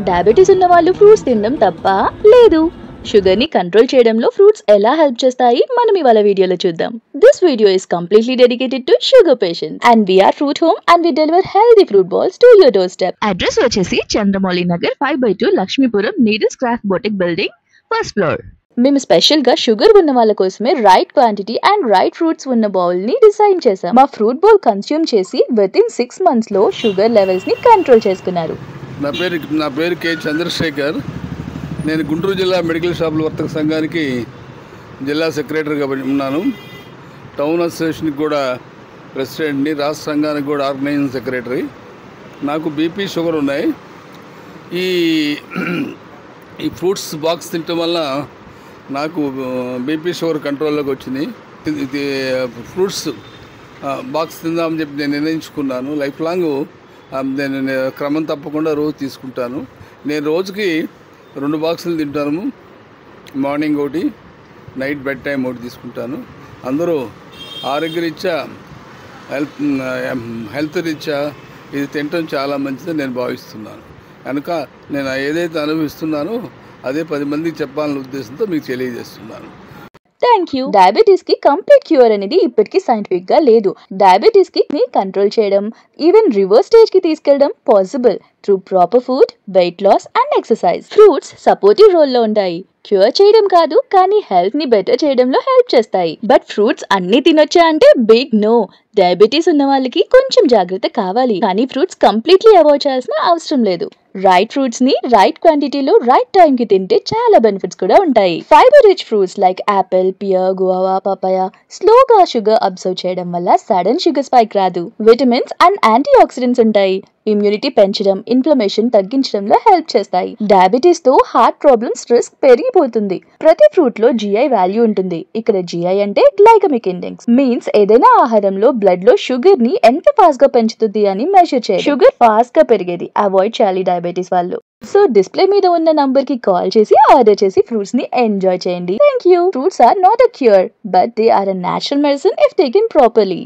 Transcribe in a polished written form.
Diabetes ఉన్న వాళ్ళు fruits తినడం తప్ప లేదు. షుగర్ ని కంట్రోల్ చేయడంలో ఫ్రూట్స్ ఎలా హెల్ప్ చేస్తాయి మనం ఇవాళ వీడియోలో చూద్దాం. This video is completely dedicated to sugar patients and we are Fruit Home and we deliver healthy fruit balls to your doorstep. Address వచ్చేసి Chandramouli Nagar 5/2 Lakshmipuram needles craft boutique building first floor. మేము special గా sugar ఉన్న వాళ్ళ కోసమే right quantity and right fruits ఉన్న bowl ని design చేసాం. మా ఫ్రూట్ బౌల్ కన్స్యూమ్ చేసి విత్ ఇన్ 6 months లో షుగర్ లెవెల్స్ ని కంట్రోల్ చేసుకున్నారు. నా పేరు కె చంద్రశేఖర్. నేను గుంటూరు జిల్లా మెడికల్ షాపుల వర్తక సంఘానికి జిల్లా సెక్రటరీగా ఉన్నాను. టౌన్ అసోసియేషన్కి కూడా ప్రెసిడెంట్ని, రాష్ట్ర సంఘానికి కూడా ఆర్గనైజింగ్ సెక్రటరీ. నాకు బీపీ షుగర్ ఉన్నాయి. ఈ ఫ్రూట్స్ బాక్స్ తినటం వల్ల నాకు బీపీ షుగర్ కంట్రోల్లోకి వచ్చింది. ఇది ఫ్రూట్స్ బాక్స్ తిందామని చెప్పి నేను నిర్ణయించుకున్నాను. లైఫ్ లాంగ్ నేను క్రమం తప్పకుండా రోజు తీసుకుంటాను. నేను రోజుకి 2 బాక్సులు తింటాను. మార్నింగ్ ఒకటి, నైట్ బెడ్ టైం ఒకటి తీసుకుంటాను. అందరూ ఆరోగ్యరీత్యా హెల్త్ రీత్యా ఇది తినటం చాలా మంచిదని నేను భావిస్తున్నాను. కనుక నేను ఏదైతే అనుభవిస్తున్నానో అదే 10 మందికి చెప్పాలనే ఉద్దేశంతో మీకు తెలియజేస్తున్నాను. Thank you. డయాబెటీస్ కి కంప్లీట్ క్యూర్ అనేది ఇప్పటికీ సైంటిఫిక్ గా లేదు. డయాబెటీస్ కి కంట్రోల్ చేయడం, ఈవెన్ రివర్స్ స్టేజ్ కి తీసుకెళ్లడం possible through proper food, weight loss and exercise. Fruits supportive role లో ఉంటాయి. క్యూర్ చేయడం కాదు, కానీ హెల్త్ ని బెటర్ చేయడంలో హెల్ప్ చేస్తాయి. బట్ ఫ్రూట్స్ అన్ని తినొచ్చా అంటే బిగ్ నో. డయాబెటీస్ ఉన్న వాళ్ళకి కొంచెం జాగ్రత్త కావాలి, కానీ ఫ్రూట్స్ కంప్లీట్లీ అవాయిడ్ చేయాల్సిన అవసరం లేదు. రైట్ ఫ్రూట్స్ ని రైట్ క్వాంటిటీలో రైట్ టైం కి తింటే చాలా బెనిఫిట్స్ కూడా ఉంటాయి. Fibre rich fruits like apple, pear, guava, papaya స్లోగా షుగర్ అబ్జర్వ్ చేయడం వల్ల సడన్ షుగర్ స్పైక్ రాదు. విటమిన్స్ అండ్ యాంటీ ఆక్సిడెంట్స్ ఉంటాయి. ఇమ్యూనిటీ పెంచడం, ఇన్ఫ్లమేషన్ తగ్గించడంలో హెల్ప్ చేస్తాయి. డయాబెటీస్ తో హార్ట్ ప్రాబ్లమ్స్ రిస్క్ పెరిగిపోతుంది. ప్రతి ఫ్రూట్ లో GI వాల్యూ ఉంటుంది. ఇక్కడ GI అంటే గ్లైకమిక్ ఇండెక్స్, మీన్స్ ఏదైనా ఆహారంలో బ్లడ్ లో షుగర్ ని ఎంత ఫాస్ట్ గా పెంచుతుంది అని మెజర్ చేయాలి. షుగర్ ఫాస్ట్ గా పెరిగేది అవాయిడ్ చేయాలి డయాబెటీస్ వాళ్ళు. సో డిస్ప్లే మీద ఉన్న నంబర్ కి కాల్ చేసి ఆర్డర్ చేసి ఫ్రూట్స్ ని ఎంజాయ్ చేయండి. Thank you. Fruits are not a cure, but they are a natural medicine if taken properly.